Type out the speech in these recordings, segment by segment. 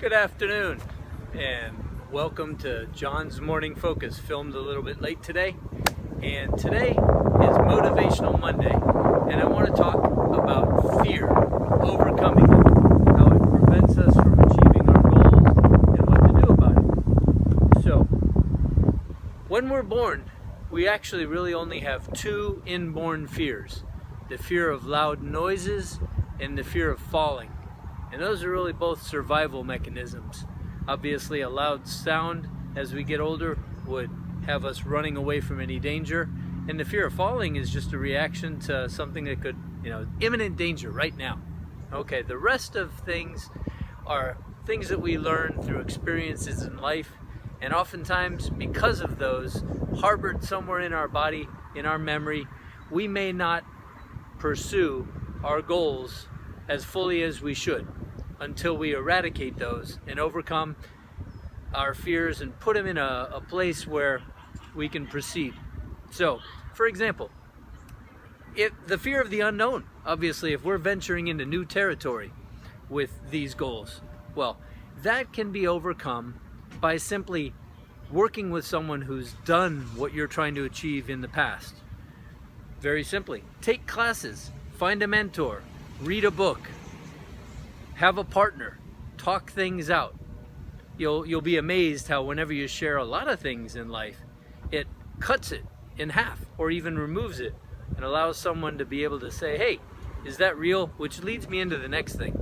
Good afternoon and welcome to John's Morning Focus, filmed a little bit late today. And today is Motivational Monday, and I want to talk about fear, overcoming it, how it prevents us from achieving our goals, and what to do about it. So, when we're born, we actually really only have two inborn fears: the fear of loud noises and the fear of falling. And those are really both survival mechanisms. Obviously, a loud sound as we get older would have us running away from any danger. And the fear of falling is just a reaction to something that could, imminent danger right now. Okay, the rest of things are things that we learn through experiences in life. And oftentimes, because of those, harbored somewhere in our body, in our memory, we may not pursue our goals as fully as we should until we eradicate those and overcome our fears and put them in a place where we can proceed. So, for example, the fear of the unknown, obviously, if we're venturing into new territory with these goals, well, that can be overcome by simply working with someone who's done what you're trying to achieve in the past. Very simply, take classes, find a mentor, read a book, have a partner, talk things out. You'll be amazed how whenever you share a lot of things in life, it cuts it in half or even removes it and allows someone to be able to say, hey, is that real? Which leads me into the next thing.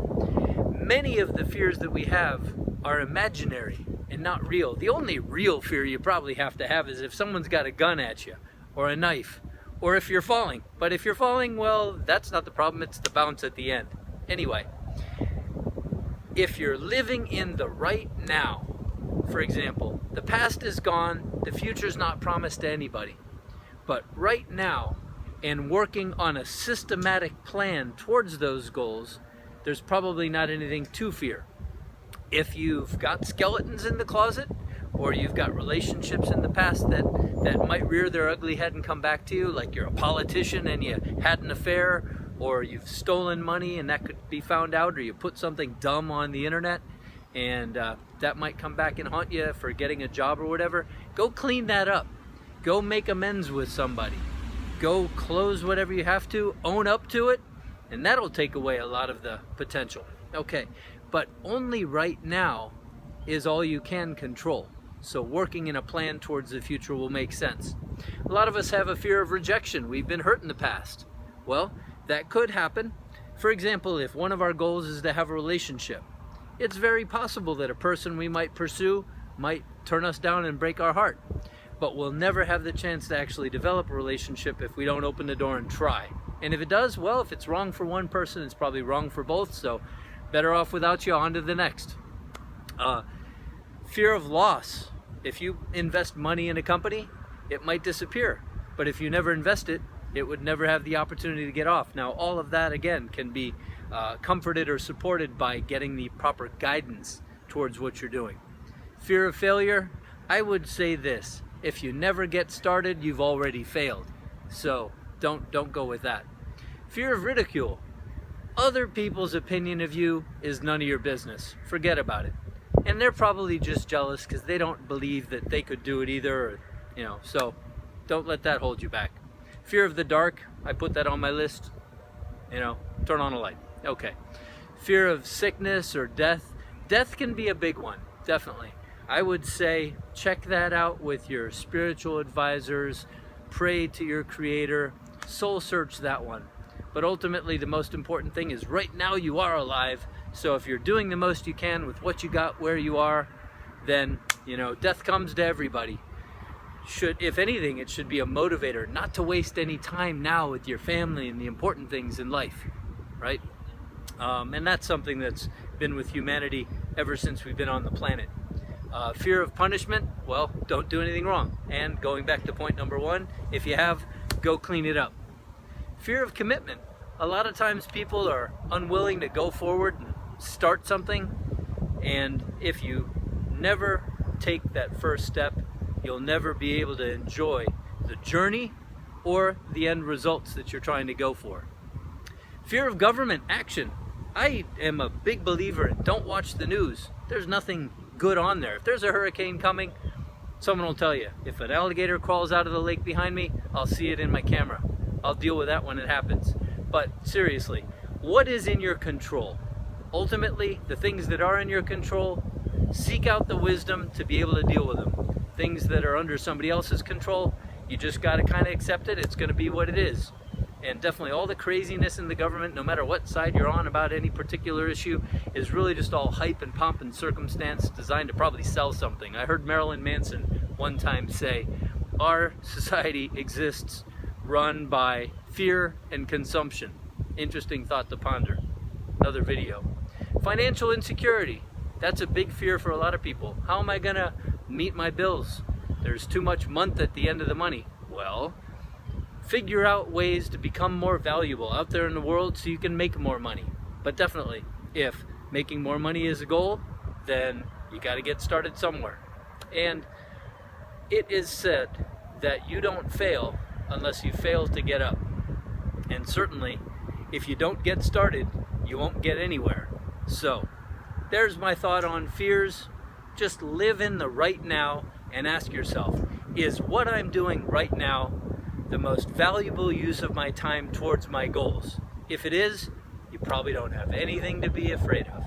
Many of the fears that we have are imaginary and not real. The only real fear you probably have to have is if someone's got a gun at you or a knife or if you're falling. But if you're falling, well, that's not the problem. It's the bounce at the end. Anyway, if you're living in the right now, for example, the past is gone, the future's not promised to anybody, but right now, and working on a systematic plan towards those goals, there's probably not anything to fear. If you've got skeletons in the closet, or you've got relationships in the past that might rear their ugly head and come back to you, like you're a politician and you had an affair, or you've stolen money and that could be found out, or you put something dumb on the internet and that might come back and haunt you for getting a job or whatever, go clean that up. Go make amends with somebody. Go close whatever you have to, own up to it, and that'll take away a lot of the potential. Okay, but only right now is all you can control. So working in a plan towards the future will make sense. A lot of us have a fear of rejection. We've been hurt in the past. Well, that could happen. For example, if one of our goals is to have a relationship, it's very possible that a person we might pursue might turn us down and break our heart. But we'll never have the chance to actually develop a relationship if we don't open the door and try. And if it does, well, if it's wrong for one person, it's probably wrong for both, so better off without you, on to the next. Fear of loss. If you invest money in a company, it might disappear. But if you never invest it, it would never have the opportunity to get off. Now, all of that, again, can be comforted or supported by getting the proper guidance towards what you're doing. Fear of failure, I would say this: if you never get started, you've already failed. So don't go with that. Fear of ridicule. Other people's opinion of you is none of your business. Forget about it. And they're probably just jealous because they don't believe that they could do it either, so don't let that hold you back. Fear of the dark, I put that on my list. Turn on a light. Okay. Fear of sickness or death. Death can be a big one, definitely. I would say check that out with your spiritual advisors, pray to your creator, soul search that one. But ultimately, the most important thing is right now you are alive. So if you're doing the most you can with what you got where you are, then, death comes to everybody. If anything, it should be a motivator not to waste any time now with your family and the important things in life, right? And that's something that's been with humanity ever since we've been on the planet. Fear of punishment, well, don't do anything wrong. And going back to point number one, if you have, go clean it up. Fear of commitment. A lot of times people are unwilling to go forward and start something, and if you never take that first step, you'll never be able to enjoy the journey or the end results that you're trying to go for. Fear of government action. I am a big believer in don't watch the news. There's nothing good on there. If there's a hurricane coming, someone will tell you. If an alligator crawls out of the lake behind me, I'll see it in my camera. I'll deal with that when it happens. But seriously, what is in your control? Ultimately, the things that are in your control, seek out the wisdom to be able to deal with them. Things that are under somebody else's control, you just got to kind of accept it. It's going to be what it is. And definitely all the craziness in the government, no matter what side you're on about any particular issue, is really just all hype and pomp and circumstance designed to probably sell something. I heard Marilyn Manson one time say, our society exists run by fear and consumption. Interesting thought to ponder. Another video. Financial insecurity. That's a big fear for a lot of people. How am I going to meet my bills? There's too much month at the end of the money. Well, figure out ways to become more valuable out there in the world so you can make more money. But definitely, if making more money is a goal, then you got to get started somewhere. And it is said that you don't fail unless you fail to get up. And certainly, if you don't get started, you won't get anywhere. So, there's my thought on fears. Just live in the right now and ask yourself, is what I'm doing right now the most valuable use of my time towards my goals? If it is, you probably don't have anything to be afraid of.